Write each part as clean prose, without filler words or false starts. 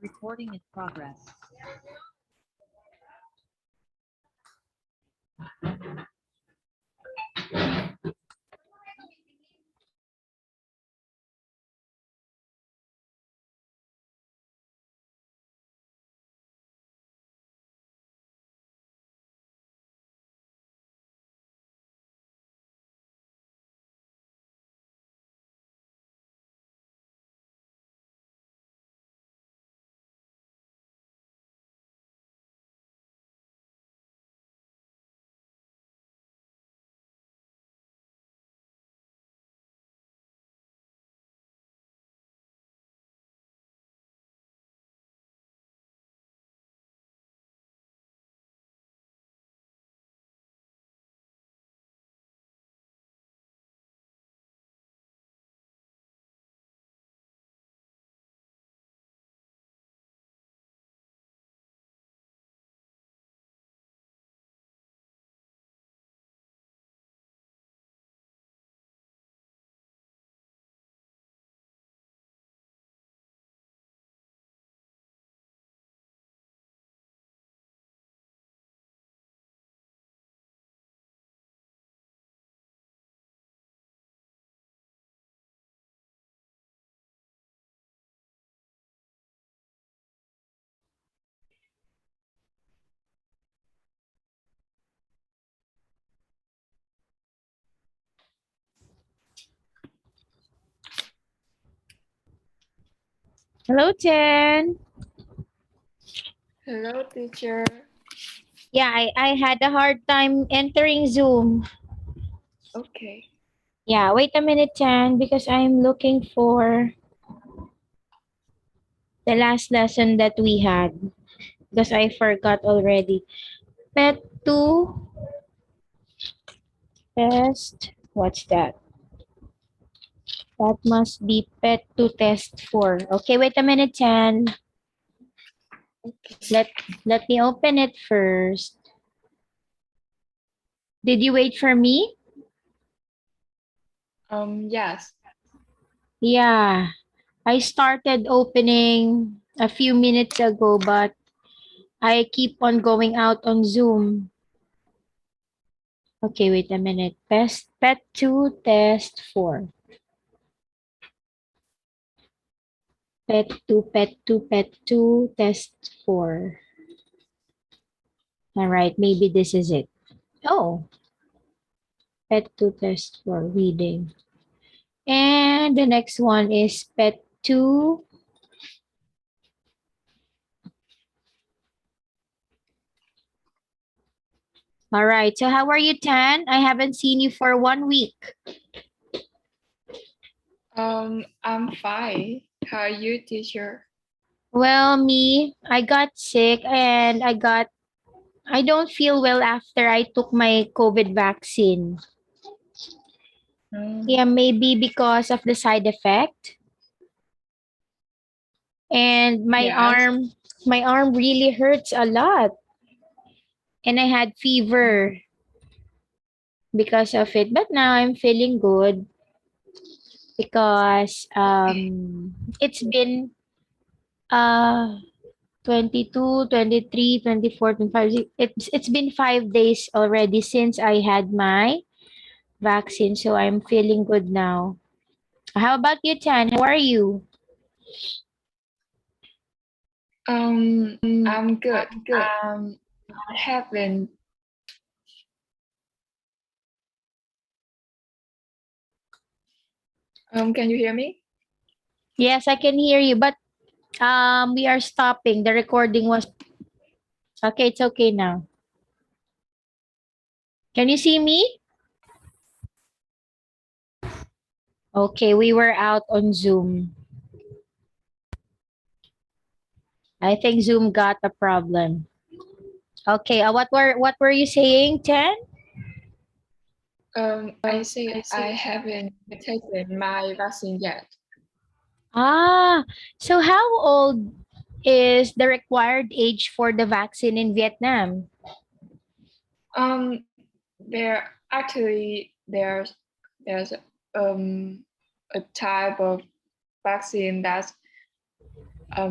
Recording in progress. Hello, Jen. Hello, teacher. Yeah, I had a hard time entering Zoom. Okay. Yeah, wait a minute, Jen, because I'm looking for the last lesson that we had because I forgot already. Pet 2 test. What's that? That must be Pet 2 test 4. Okay, wait a minute, Jen. Okay. Let me open it first. Did you wait for me? Yes. Yeah, I started opening a few minutes ago, but I keep on going out on Zoom. Okay, wait a minute. Pet 2 test 4. Pet 2 test 4. All right, maybe this is it. Oh, Pet 2 test 4 reading. And the next one is Pet 2. All right, so how are you, Tan? I haven't seen you for 1 week. I'm fine. How are you, teacher? Well, me, I got sick and I don't feel well after I took my COVID vaccine. Mm, Yeah, maybe because of the side effect. And yes. my arm really hurts a lot. And I had fever because of it. But now I'm feeling good because it's been uh 22, 23, 24, 25. It's been 5 days already since I had my vaccine. So I'm feeling good now. How about you, Chan? How are you? I'm good. I haven't. Can you hear me? Yes, I can hear you, but we are stopping. The recording was okay. It's okay now. Can you see me? Okay, we were out on Zoom. I think Zoom got a problem. Okay, what were you saying, Chen? I said I haven't taken my vaccine yet. Ah, so how old is the required age for the vaccine in Vietnam? Um, there's a type of vaccine that's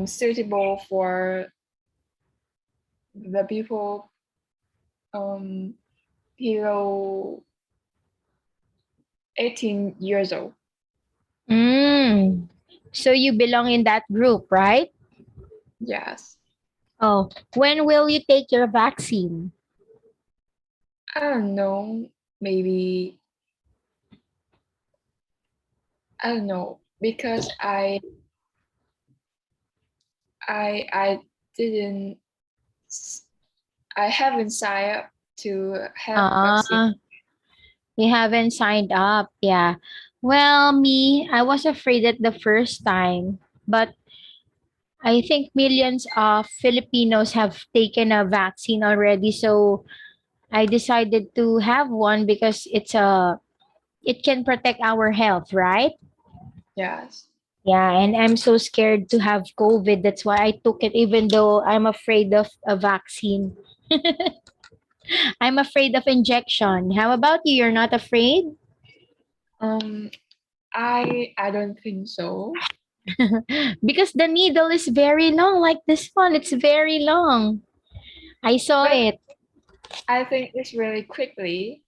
suitable for the people um, below 18 years old. Mm. So you belong in that group, right? Yes. Oh, when will you take your vaccine? I don't know. Maybe I don't know because I didn't I haven't signed up to have vaccine. Ah, you haven't signed up. Yeah. Well, me, I was afraid at the first time, but I think millions of Filipinos have taken a vaccine already. So I decided to have one because it can protect our health, right? Yes. Yeah, and I'm so scared to have COVID. That's why I took it, even though I'm afraid of a vaccine. I'm afraid of injection. How about you? You're not afraid? Um, I don't think so. Because the needle is very long, like this one. It's very long. I saw But it. I think it's really quickly.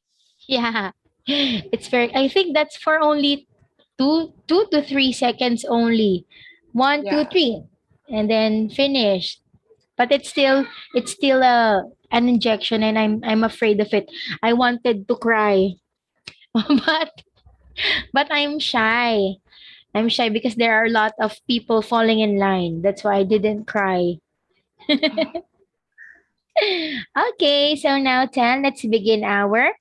Yeah. It's very, I think that's for only 2 to 3 seconds only. One, two, Yeah. three, and then finish. But it's still an injection, and I'm afraid of it. I wanted to cry. but but I'm shy. I'm shy because there are a lot of people falling in line. That's why I didn't cry. Okay, so now 10, let's begin our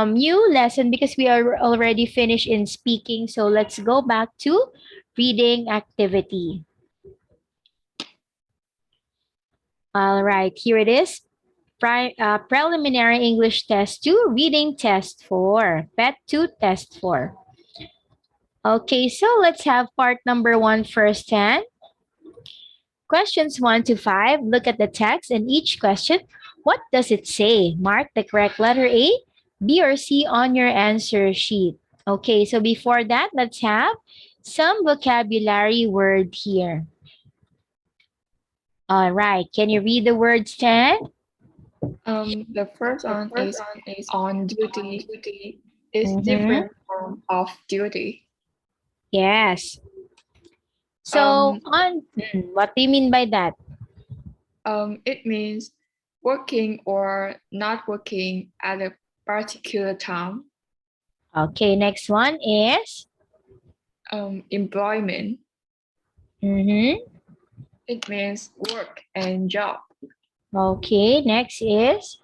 new lesson because we are already finished in speaking. So let's go back to reading activity. All right, here it is. Preliminary English Test 2, Reading Test 4, PET 2 Test 4. Okay, so let's have part number 1 first, 10. Questions 1 to 5. Look at the text and each question. What does it say? Mark the correct letter A, B, or C on your answer sheet. Okay, so before that, let's have some vocabulary word here. All right, can you read the words, 10? The first one is on duty is Mm-hmm. different from off duty. Yes. So, Um, what do you mean by that? it means working or not working at a particular time. Okay, next one is. Employment, Mm-hmm. it means work and job. Okay, next is.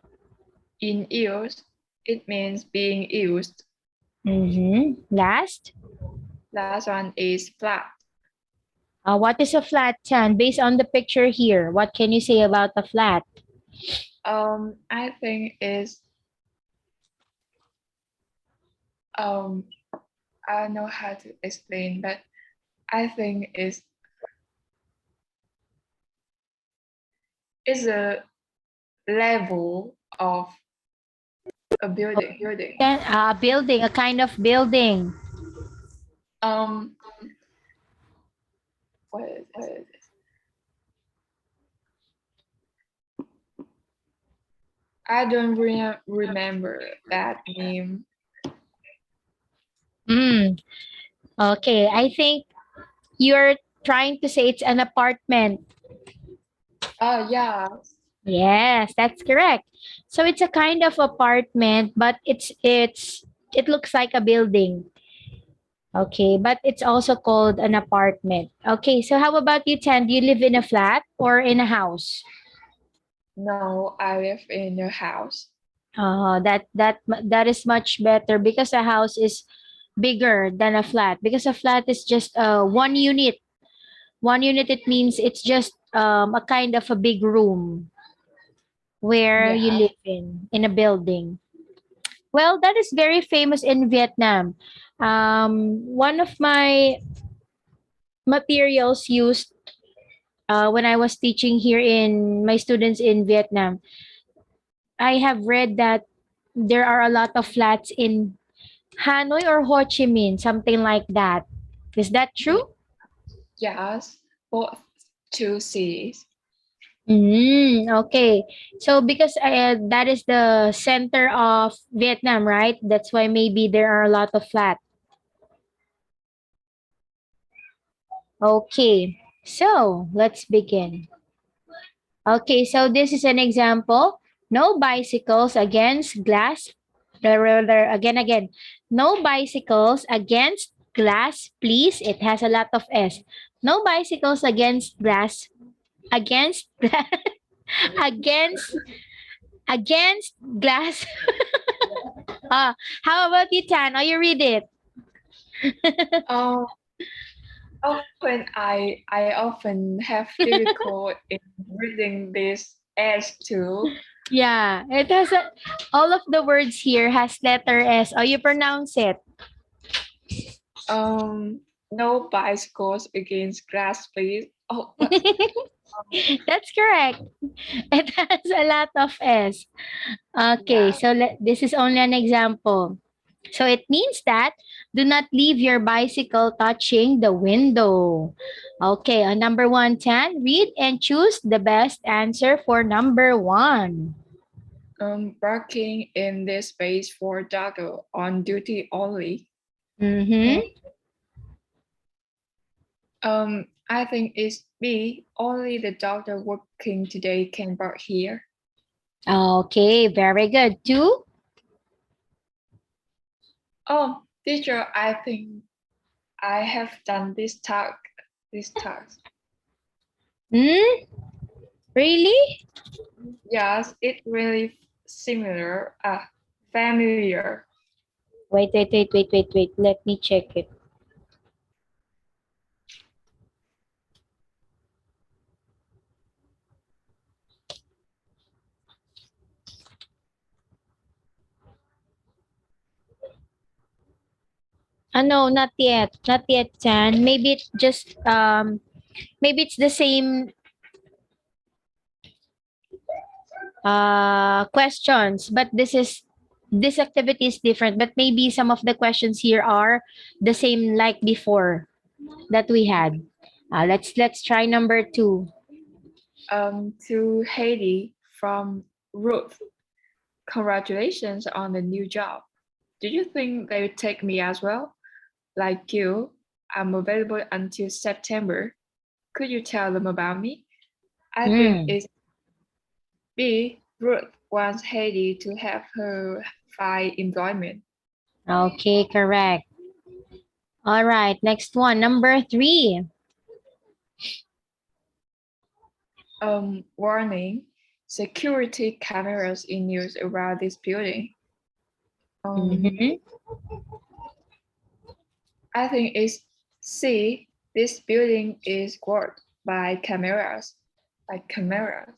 In use, it means being used. Mm-hmm. Last. Last one is flat. What is a flat, Chan? Based on the picture here, what can you say about a flat? I think is um, I don't know how to explain, but I think is a level of a building. A building, a kind of building. Um, what is this? I don't remember that name. Mm. Okay, I think you're trying to say it's an apartment. Oh yeah, Yes, that's correct. So it's a kind of apartment, but it looks like a building. Okay, but it's also called an apartment. Okay, so how about you, Tan? Do you live in a flat or in a house? no, I live in a house. That is much better because a house is bigger than a flat because a flat is just one unit. One unit, it means it's just a kind of a big room where you Yeah. live in a building. Well, that is very famous in Vietnam. One of my materials used when I was teaching here in my students in Vietnam, I have read that there are a lot of flats in Hanoi or Ho Chi Minh, something like that. Is that Yeah. true? Yes, both. two cities. Okay. So because that is the center of Vietnam, right? That's why maybe there are a lot of flat. Okay. So let's begin. Okay, so this is an example. No bicycles against glass. Again. No bicycles against glass, please. It has a lot of S. No bicycles against glass. Against against glass. How about you, Tan? Oh, you read it. Um, often I often have difficult in reading this S too. Yeah, it has all of the words here has letter S. Oh, you pronounce it. No bicycles against glass, please. Oh, what? That's correct. It has a lot of S. Okay, Yeah. so this is only an example. So it means that do not leave your bicycle touching the window. Okay, on number 110, read and choose the best answer for number 1. Working in this space for doctor on duty only. Mm-hmm. I think it's B. Only the doctor working today can work here. Okay, very good. 2. Oh, teacher, I think I have done this task. This task. Hmm? Really? Yes, it really similar. Familiar. Wait. Let me check it. No, not yet. Not yet, Chan. Maybe it's just maybe it's the same questions, but this activity is different. But maybe some of the questions here are the same like before that we had. Let's try number 2. To Haiti from Ruth. Congratulations on the new job. Do you think they would take me as well? Like you, I'm available until September. Could you tell them about me? I think Hmm. it's B. Ruth wants Haiti to have her find employment. Okay, correct. All right, next one, number 3. Warning, security cameras in use around this building. Mm-hmm. I think it's C. This building is guarded by cameras. Like cameras.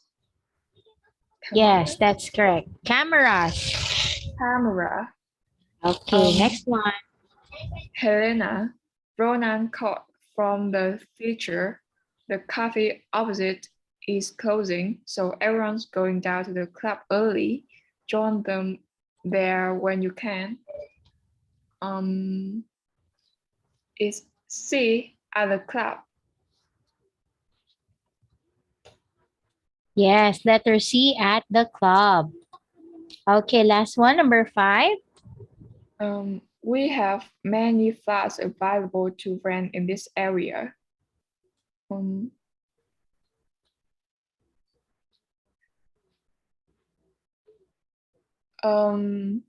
Yes, Cameras? that's correct. Cameras. Camera. Okay, Um, next one. Helena, Ronan called from the future. The cafe opposite is closing, so everyone's going down to the club early. Join them there when you can. Um, is C at the club. Yes, letter C at the club. Okay, last one, number 5. We have many flats available to rent in this area. Um, um,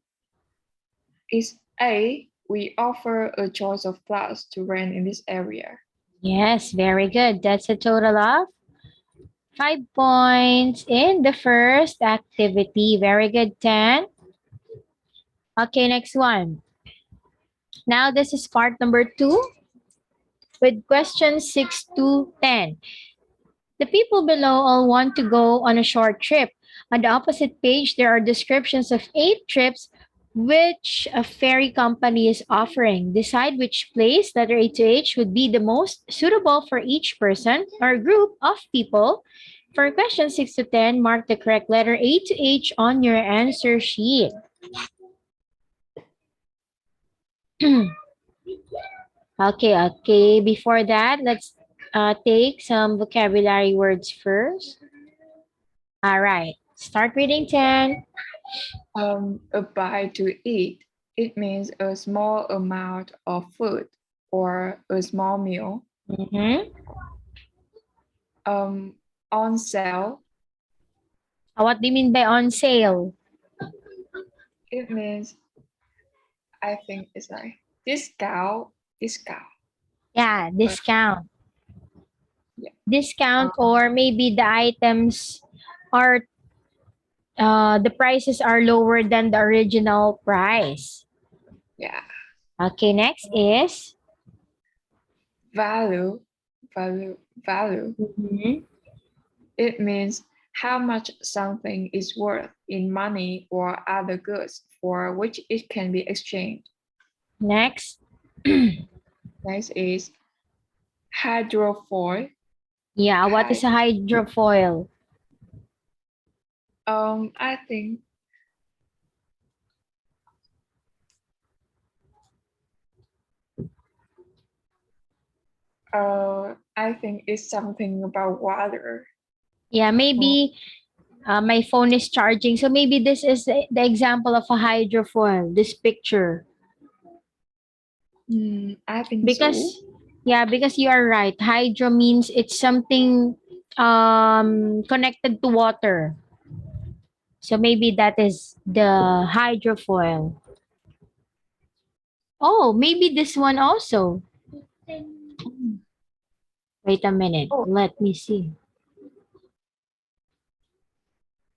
is A. We offer a choice of flats to rent in this area. Yes, very good. That's a total of 5 points in the first activity. Very good, 10. Okay, next one. Now this is part number 2 with questions 6 to 10. The people below all want to go on a short trip. On the opposite page, there are descriptions of 8 trips which a ferry company is offering. Decide which place, letter A to H, would be the most suitable for each person or group of people. For question 6 to 10, mark the correct letter A to H on your answer sheet. Okay. Before that, let's take some vocabulary words first. All right. Start reading 10. A bite to eat. It means a small amount of food or a small meal. Mm-hmm. On sale, What do you mean by on sale? it means I think it's like discount. Yeah, But discount. yeah, Discount, uh, or maybe the items are the prices are lower than the original price. yeah. Okay, next is Value, value. mhm. It means how much something is worth in money or other goods for which it can be exchanged. Next. Next is hydrofoil. Yeah, what is Hy- a hydrofoil? I think I think it's something about water. Yeah, Oh, maybe my phone is charging. So maybe this is the example of a hydrofoil, this picture. I think so. Because, yeah, because you are right. Hydro means it's something connected to water. So maybe that is the hydrofoil. Oh, maybe this one also. Wait a minute. Oh, Let me see.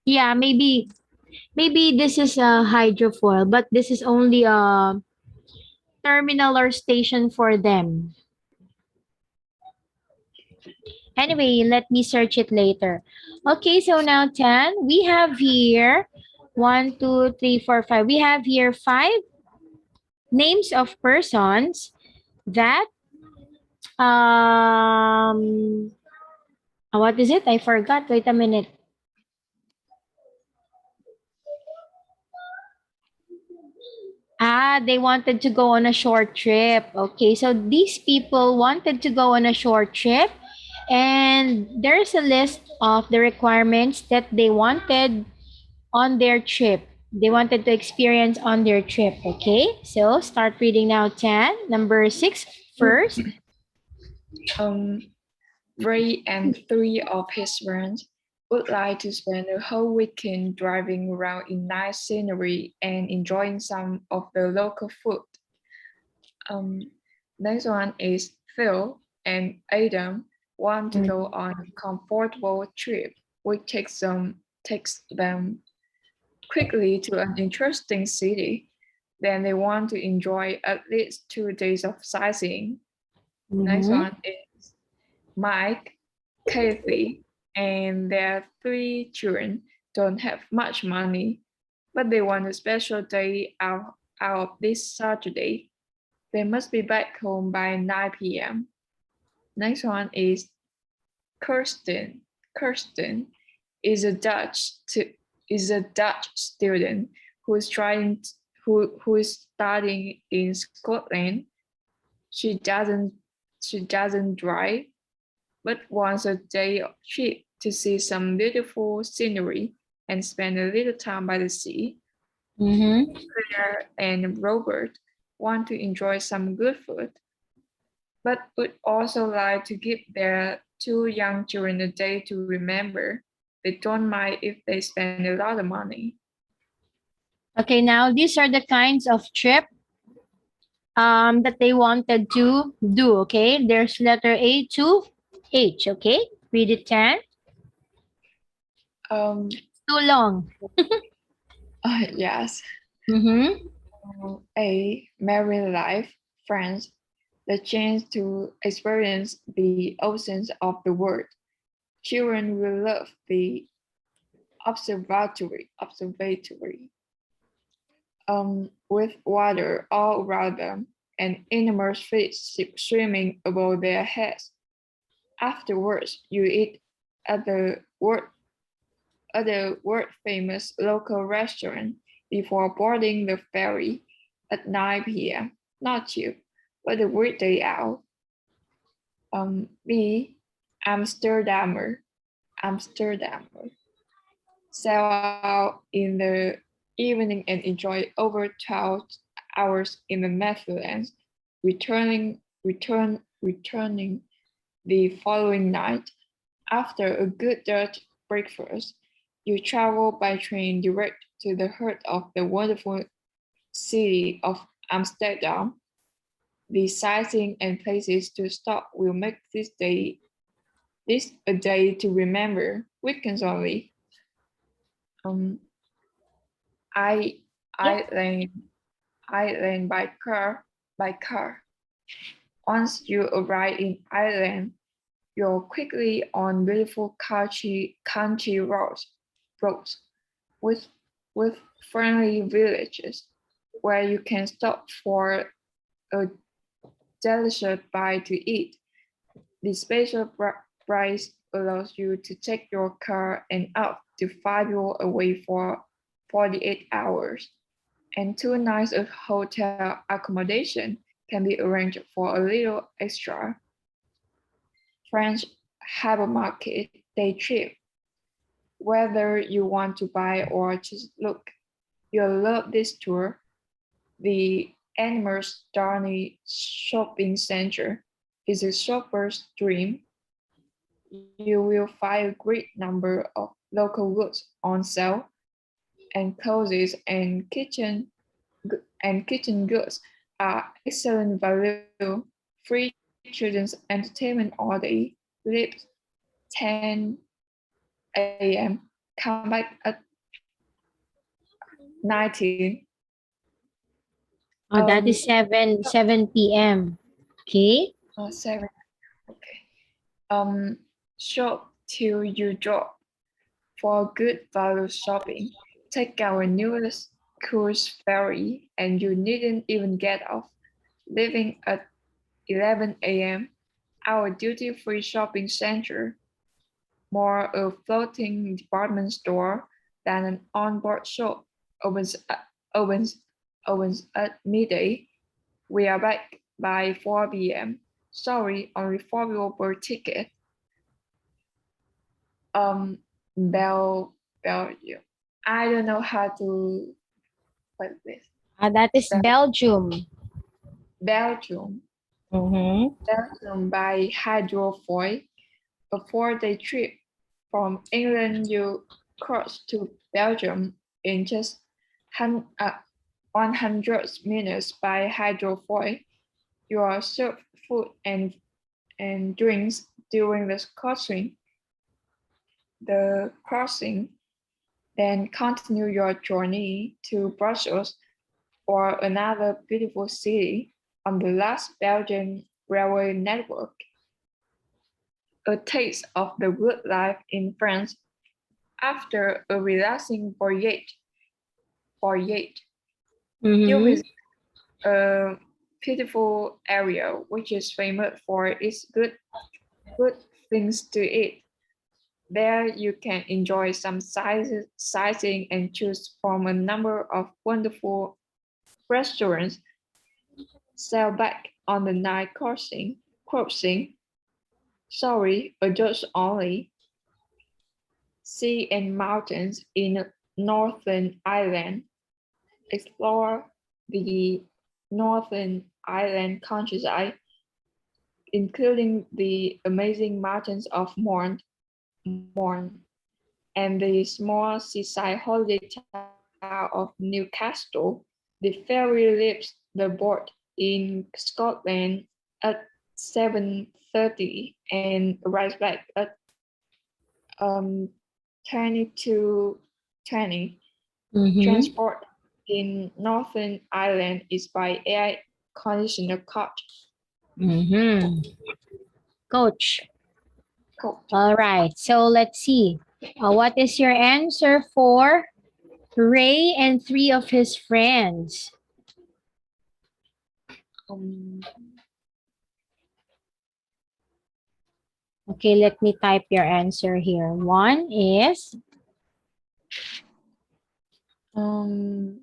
Yeah, maybe this is a hydrofoil, but this is only a terminal or station for them. Anyway, let me search it later. Okay, so now 10. We have here 1, 2, 3, 4, 5. We have here 5 names of persons that what is it? I forgot. Wait a minute. They wanted to go on a short trip. Okay, so these people wanted to go on a short trip, and there's a list of the requirements that they wanted on their trip. They wanted to experience on their trip. Okay, so start reading now. 10. Number 6 first. um, Ray and 3 of his friends would like to spend a whole weekend driving around in nice scenery and enjoying some of the local food. Um, Next one is Phil and Adam want to go Mhm. on a comfortable trip, which takes them quickly to an interesting city. Then they want to enjoy at least 2 days of sightseeing. Next Mhm. one is Mike, Kathy, and their 3 children don't have much money, but they want a special day out of this Saturday. They must be back home by 9 p.m. Next one is Kirsten. Kirsten is a Dutch student who is who is studying in Scotland. She doesn't she doesn't drive, but wants a day trip to see some beautiful scenery and spend a little time by the sea. Mhm. Claire and Robert want to enjoy some good food, but would also like to give their 2 young children a day to remember. They don't mind if they spend a lot of money. Okay, now these are the kinds of trip that they wanted to do. Okay, there's letter A to H. Okay, read it 10. Um, Too long. yes. Mm-hmm. A married life, friends, the chance to experience the oceans of the world. Children will love the observatory with water all around them and enormous fish swimming above their heads. Afterwards, you eat at the world famous local restaurant before boarding the ferry at 9 p.m. Not cheap, but a great day out. B. Amsterdammer. Sail out in the evening and enjoy over 12 hours in the Netherlands, returning the following night. After a good Dutch breakfast, you travel by train direct to the heart of the wonderful city of Amsterdam. The sightseeing and places to stop will make this a day to remember. Weekends only. I Yeah. Ireland by car. Once you arrive in Ireland, you're quickly on beautiful country roads with with friendly villages where you can stop for a delicious bite to eat. The special price allows you to take your car and up to 5 euros away for 48 hours, and 2 nights of hotel accommodation can be arranged for a little extra. French hypermarket day trip. Whether you want to buy or just look, you'll love this tour. The Animals Darney Shopping Center is a shopper's dream. You will find a great number of local goods on sale, and clothes and kitchen goods are excellent value. Free children's entertainment all day. Leave 10 a.m. Come back at 19. That is 7 p.m. Okay. 7. Okay. Shop till you drop. For good value shopping, take our newest cruise ferry and you needn't even get off. Leaving at 11 a.m., our duty-free shopping center, more a floating department store than an onboard shop, opens opens opens at midday. We are back by 4 p.m. Sorry, only 4 euro per ticket. Belgium. I don't know how to put this. That is Belgium. Belgium. Mm-hmm. Belgium by hydrofoil, a 4-day trip. From England, you cross to Belgium in just 100 minutes by hydrofoil. You are served food and drinks during the crossing, then continue your journey to Brussels or another beautiful city on the last Belgian railway network. A taste of the good life in France after a relaxing voyage. You Mm-hmm. visit a beautiful area which is famous for its good things to eat. There you can enjoy some sightseeing and choose from a number of wonderful restaurants. Sail back on the night crossing. Sorry, adults only. Sea and mountains in Northern Ireland. Explore the Northern Ireland countryside, including the amazing mountains of Mourne and the small seaside holiday town of Newcastle. The ferry leaves the port in Scotland at 7:30 and arrives back at 22:20. Mm-hmm. Transport in Northern Ireland is by air conditioner Mm-hmm. Coach. coach. All right. So let's see. What is your answer for Ray and three of his friends? Um, Okay, let me type your answer here. One is um,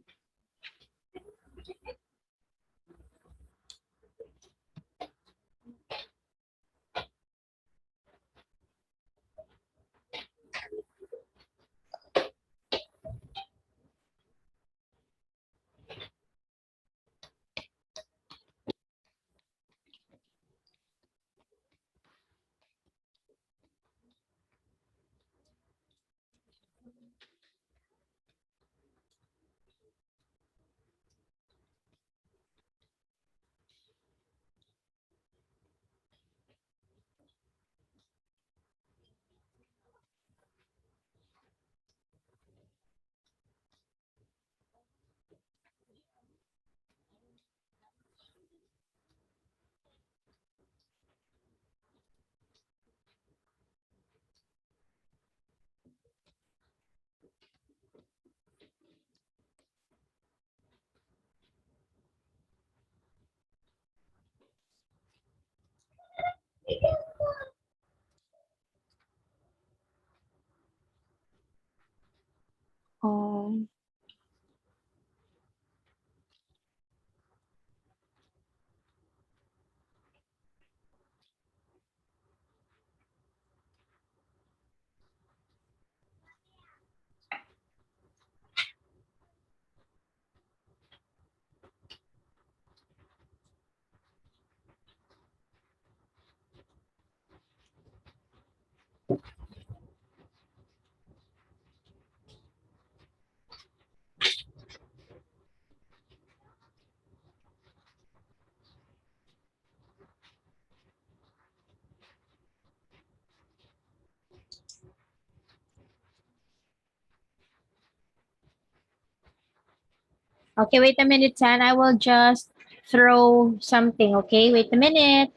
Okay, wait a minute, San. I will just throw something. Okay, wait a minute.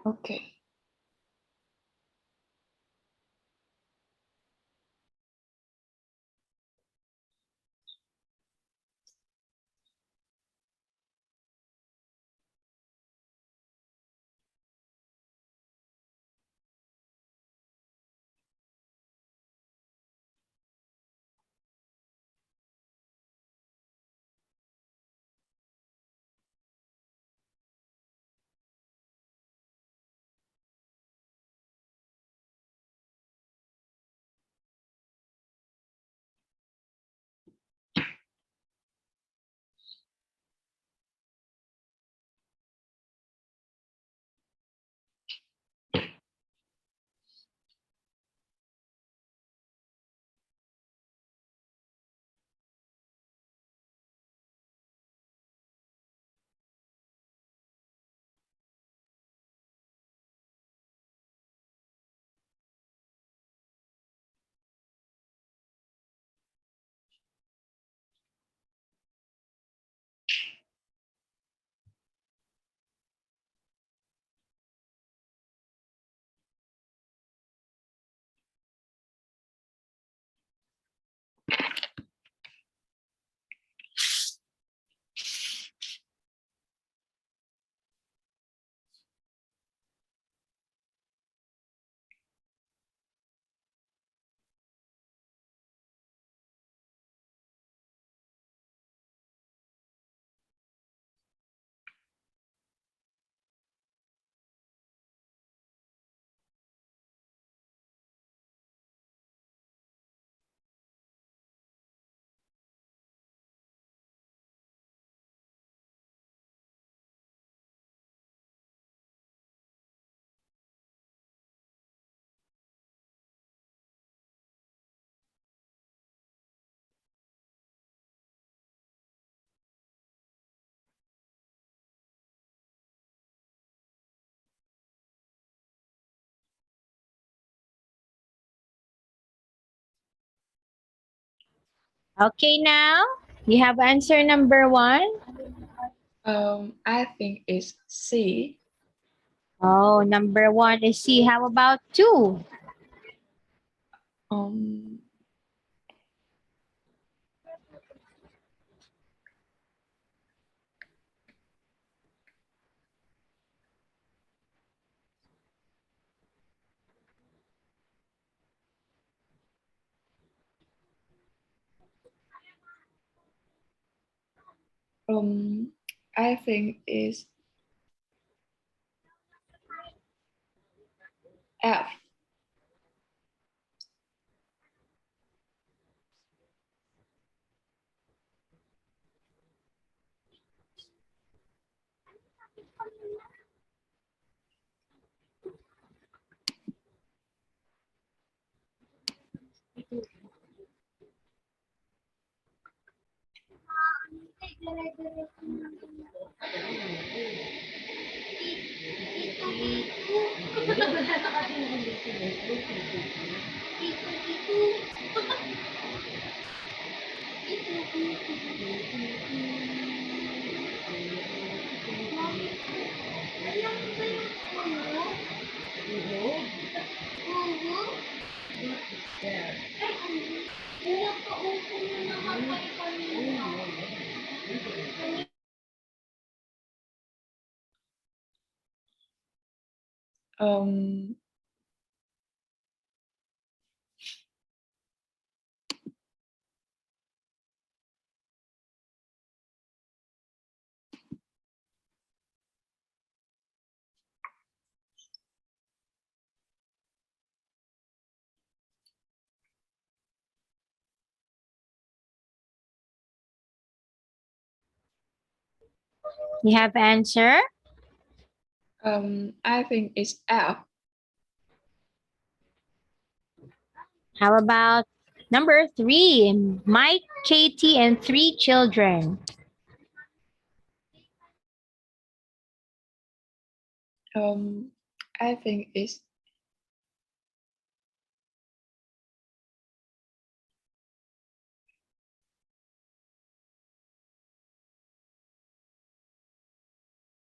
Okay. Okay, now you have answer number 1. I think it's C. Oh, number 1 is C. How about 2? Um, I think it's F. Um, You have answer? I think it's F. How about number 3? Mike, Katie, and 3 children. I think it's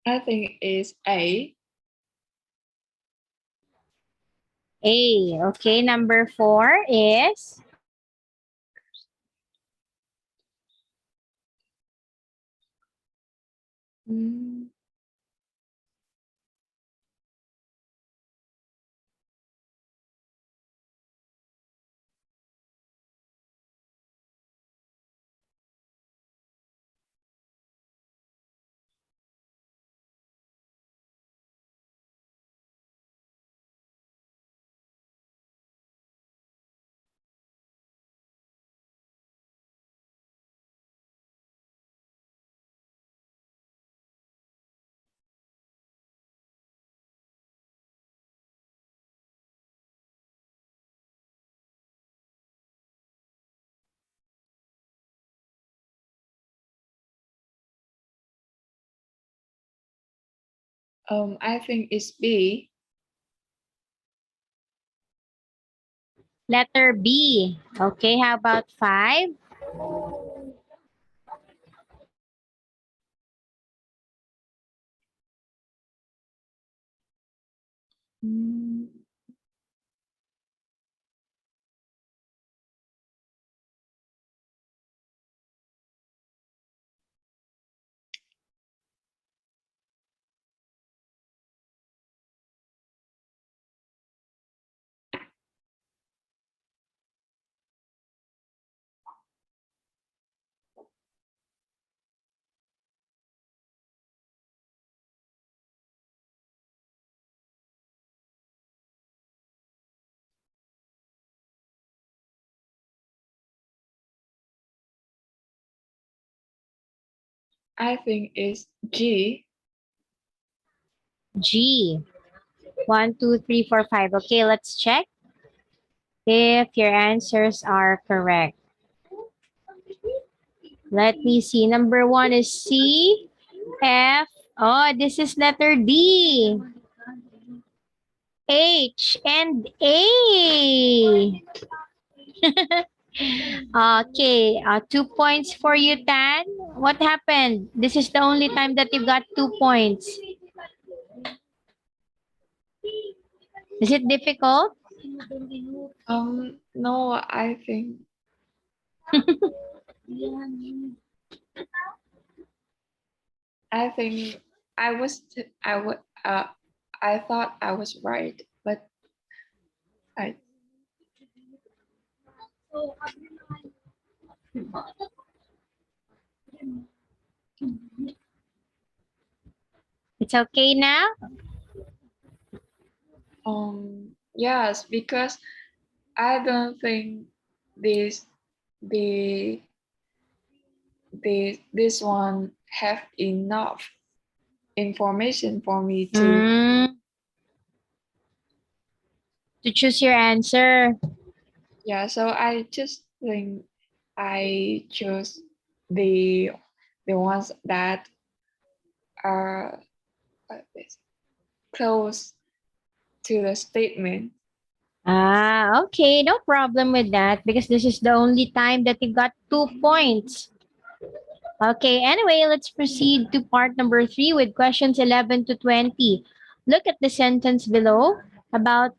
I think it's A. A. Okay, number 4 is Mm, I think it's B. letter B. Okay, how about 5? Mm, I think it's G. G. 1, 2, 3, 4, 5. Okay, let's check if your answers are correct. Let me see. Number 1 is C, F. Oh, this is letter D, H, and A. Okay, 2 points for you, Tan. What happened? This is the only time that you got 2 points. Is it difficult? No, I think I think I was I would I thought I was right, but I It's okay now? yes, because I don't think this the this one have enough information for me to To choose your answer. yeah, so I just think I chose the ones that are close to the statement. Okay, no problem with that because this is the only time that you got 2 points. Okay, anyway, let's proceed to part number 3 with questions 11 to 20. Look at the sentence below about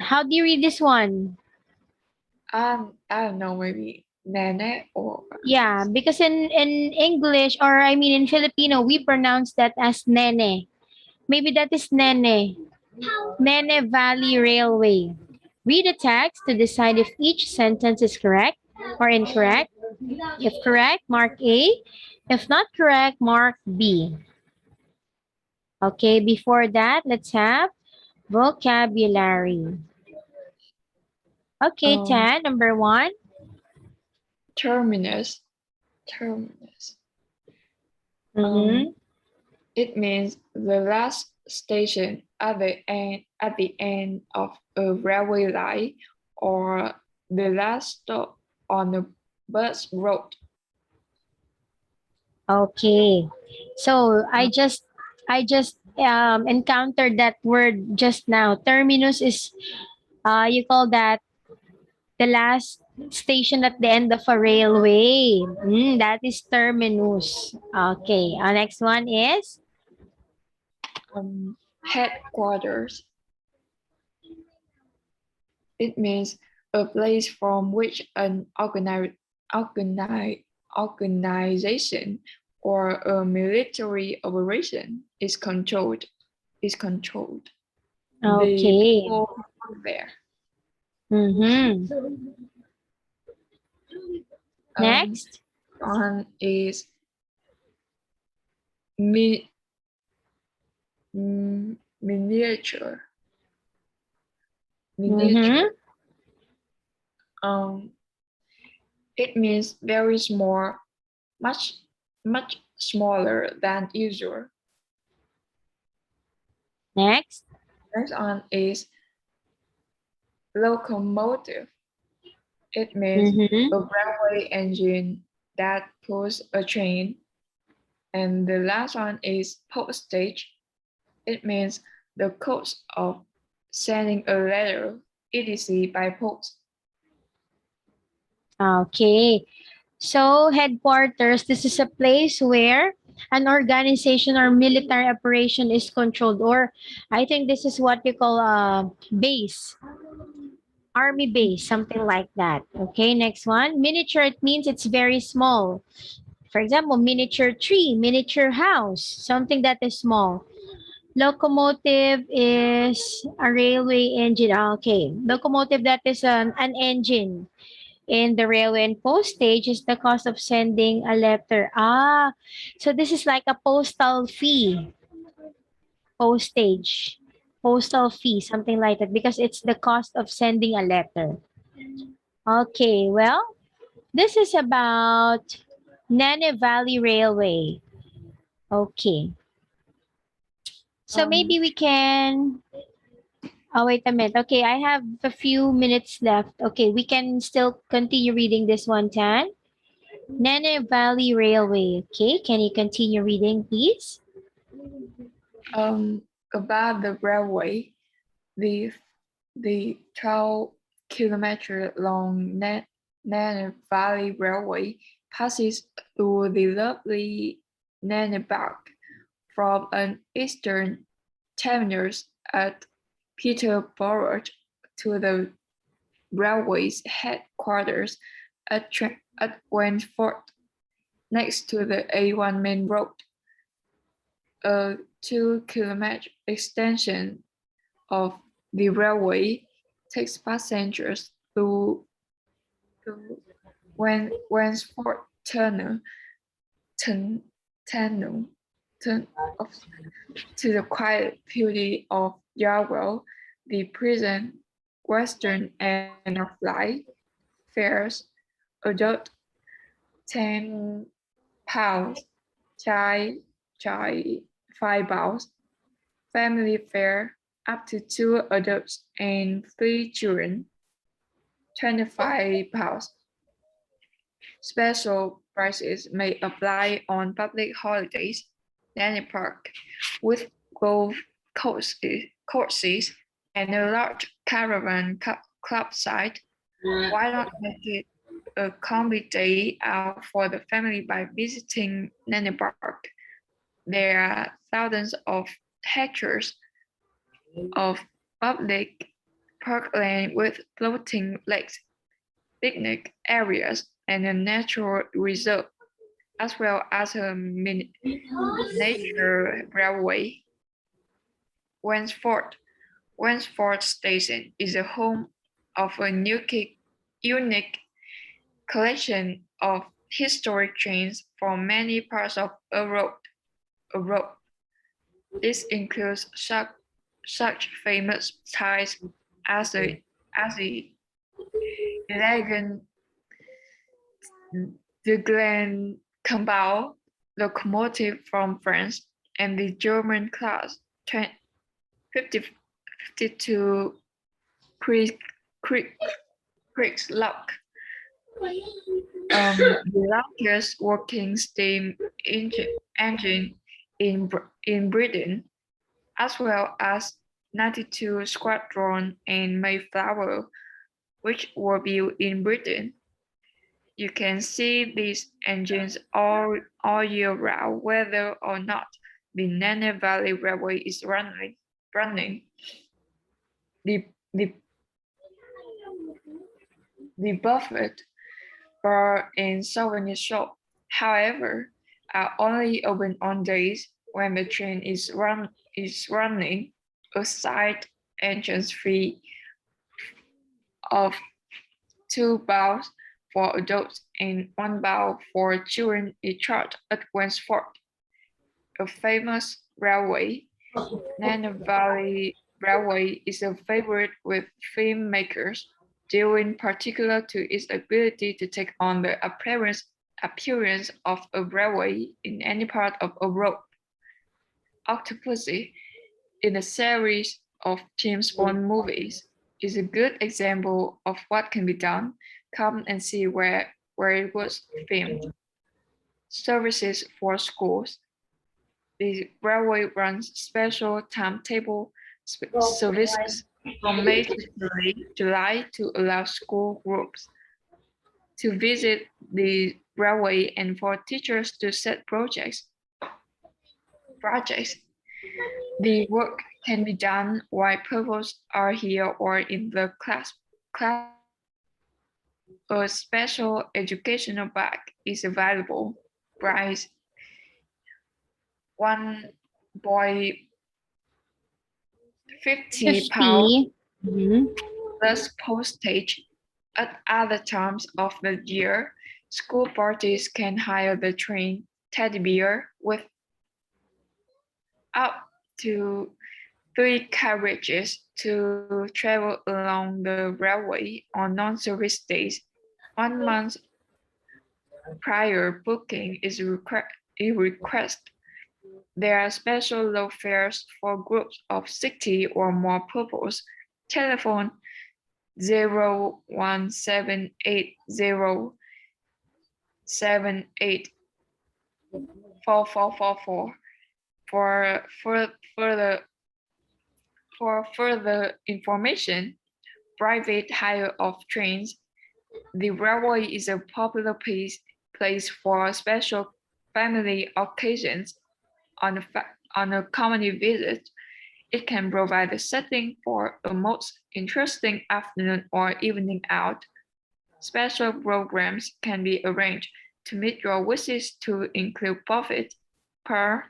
how do you read this one? I don't know, maybe nene or Yeah, because in English or I mean in Filipino, we pronounce that as nene. Maybe that is nene. Nene Valley Railway. Read the text to decide if each sentence is correct or incorrect. If correct, mark A. If not correct, mark B. Okay, before that, let's have vocabulary. Okay, um, 10, number 1. terminus. Terminus. Mm-hmm. It means the last station at the end of a railway line or the last stop on a bus route. Okay. So I just encountered that word just now. Terminus is you call that the last station at the end of a railway. That is terminus. Okay. Our next one is Headquarters. It means a place from which an organization or a military operation is controlled. The Okay. people who work there. Mm-hmm. Um, Next. one is mi miniature. Mm-hmm. Um, it means very small, much smaller than usual. Next. Next one is locomotive. It means Mm-hmm. a railway engine that pulls a train. And the last one is postage. It means the cost of sending a letter, etc. by post. Okay. So headquarters, this is a place where an organization or military operation is controlled, or I think this is what you call a base, army base, something like that. Okay, next one. Miniature, it means it's very small. For example, miniature tree, miniature house, something that is small. Locomotive is a railway engine. Okay, locomotive, that is an engine in the railway, and postage is the cost of sending a letter. So this is like a postal fee, postage, postal fee, something like that, because it's the cost of sending a letter. Okay, well, this is about Nanny Valley Railway. Okay, so Um, maybe we can. Oh, wait a minute. Okay, I have a few minutes left. Okay, we can still continue reading this one, Tan. Nanny Valley Railway. Okay, can you continue reading, please? um, about the railway, the the 12-kilometer long Nanny Valley Railway passes through the lovely Nanny Park from an eastern terminus at Peterborough to the railway's headquarters at Wentford, next to the A1 main road. A 2-kilometer extension of the railway takes passengers to Wentford Tunnel, tunnel, turn of, to the quiet beauty of Yarwell, the present western end of life. Fares adult £10, child £5, family fare up to 2 adults and 3 children £25. Special prices may apply on public holidays. Nanny Park, with golf courses and a large caravan club site. Why not make it a complete day out for the family by visiting Nanny Park? There are thousands of hectares of public parkland with floating lakes, picnic areas, and a natural reserve, as well as a nature railway. Wentford Station is the home of a unique collection of historic trains from many parts of Europe. This includes such famous sites as the elegant the Glen Campbell locomotive from France and the German class 52 Kriegslock. The largest working steam engine in Britain, as well as 92 Squadron and Mayflower, which were built in Britain. You can see these engines all year round, whether or not the Nanny Valley Railway is running. The, the, the buffet bar and souvenir shop, however, are only open on days when the train is running. A side entrance fee of £2 for adults and £1 for children is charged at Westford, a famous railway. Nanny Valley Railway is a favorite with filmmakers, due in particular to its ability to take on the appearance of a railway in any part of a road. Octopussy, in a series of James Bond movies, is a good example of what can be done. Come and see where it was filmed. Services for schools. The railway runs special timetable services from May to July to allow school groups to visit the railway and for teachers to set projects. The work can be done while pupils are here or in the class. A special educational bag is available. Price one boy £50 50. Mhm. plus postage. At other times of the year, school parties can hire the train teddy bear with up to 3 carriages to travel along the railway on non-service days. 1 month prior booking is request. There are special low fares for groups of 60 or more pupils. Telephone 01780784444 for further information. Private hire of trains. The railway is a popular place for special family occasions. On a company visit, it can provide a setting for a most interesting afternoon or evening out. Special programs can be arranged to meet your wishes to include buffet, per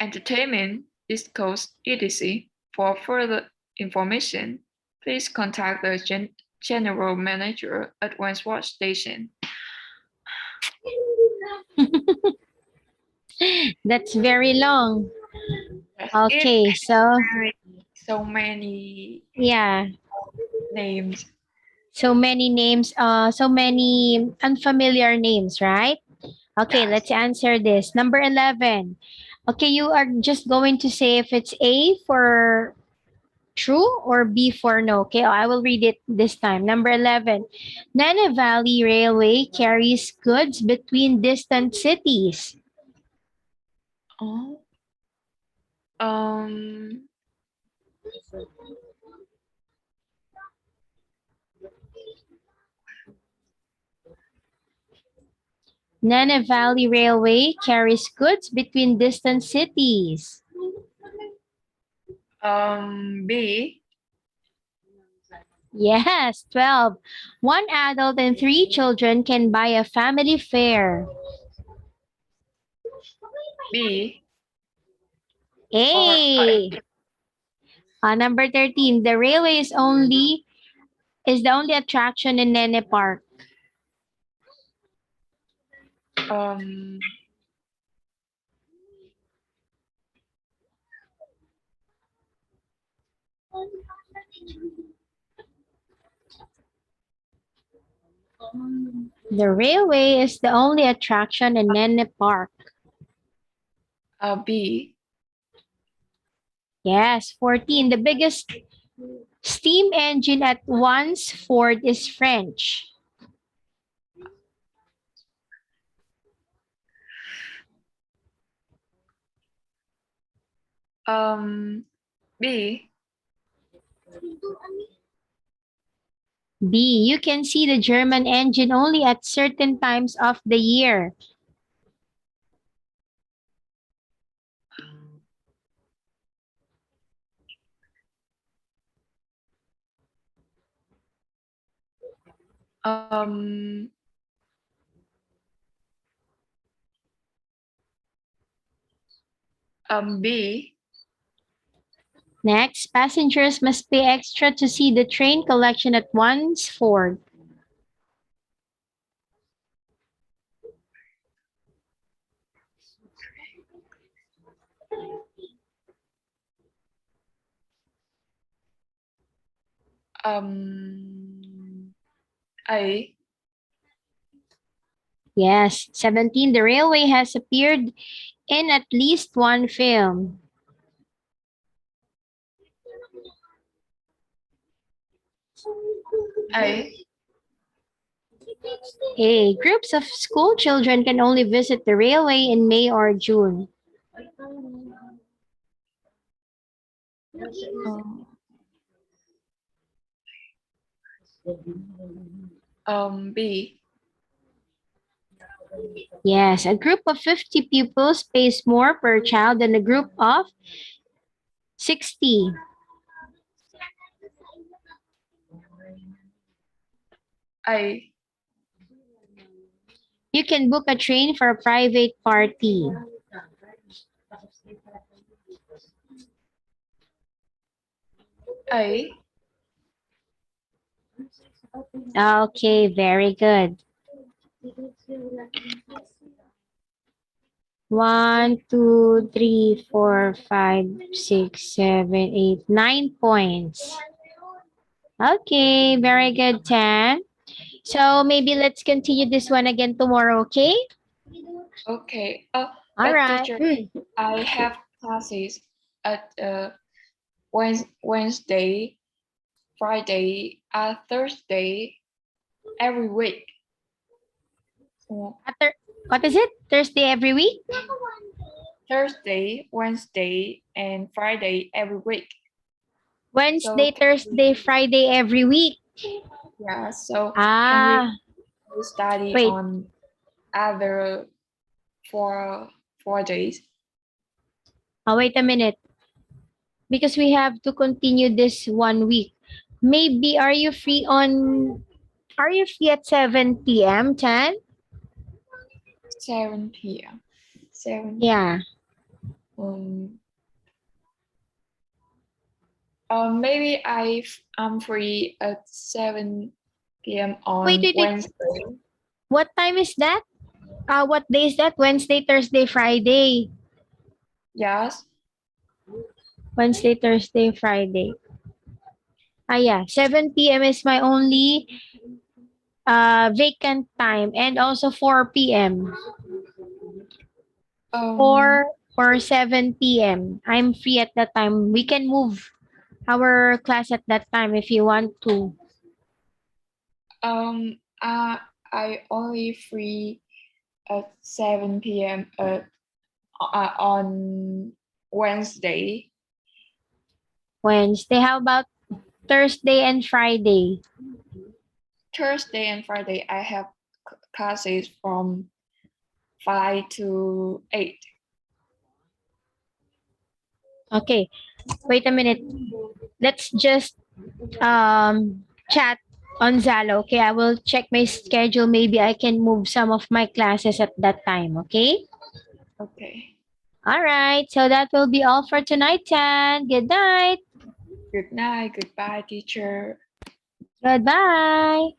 entertainment, discos, etc. For further information, please contact the general manager at Wandsworth Station. That's very long. Yes, Okay, so so many yeah, names. so many names, so many unfamiliar names, right? Okay, Yes. let's answer this. Number 11. Okay, you are just going to say if it's A for true or B for no. Okay, I will read it this time. Number 11. Nana Valley Railway carries goods between distant cities. Oh. Nana Valley Railway carries goods between distant cities. B. Yes, 12. One adult and 3 children can buy a family fare. B. Or A. Number 13. The railway is the only attraction in Nanny Park. um. The railway is the only attraction in Nanny Park. B. Yes, 14. The biggest steam engine at once Ford is French. B. B. You can see the German engine only at certain times of the year. Um, B. Next, passengers must pay extra to see the train collection at one's ford. A. Yes. 17. The railway has appeared in at least one film. A. A. Groups of school children can only visit the railway in May or June. B. Yes. A group of 50 pupils pays more per child than a group of 60. A. You can book a train for a private party. A. Okay, very good. 1, 2, 3, 4, 5, 6, 7, 8, 9 points. Okay, very good, 10. So maybe let's continue this one again tomorrow, okay? Okay. All But right. teacher, I have classes at Wednesday, Friday, Thursday every week. So, What is it? Thursday every week? Thursday, Wednesday, and Friday every week. Wednesday, Thursday, Friday every week. Yeah. So can Ah, we study wait. on other four days? Wait a minute. Because we have to continue this one week. Maybe are you free at 7 p.m., 10? 7 p.m. 7 Yeah. Maybe I'm free at 7 p.m. Wait, on wait, wait. Wednesday. What time is that? What day is that? Wednesday, Thursday, Friday. Yes. Wednesday, Thursday, Friday. Yeah. 7 p.m. is my only vacant time, and also 4 p.m. Um, 4 or 7 p.m. I'm free at that time. We can move our class at that time if you want to. I only free at 7 p.m. On Wednesday. Wednesday. How about Thursday and Friday? Thursday and Friday, I have classes from 5 to 8. Okay. Wait a minute. Let's just chat on Zalo. Okay, I will check my schedule. Maybe I can move some of my classes at that time. Okay. Okay. All right. So that will be all for tonight, Tan. Good night. Good night. Goodbye, teacher. Goodbye.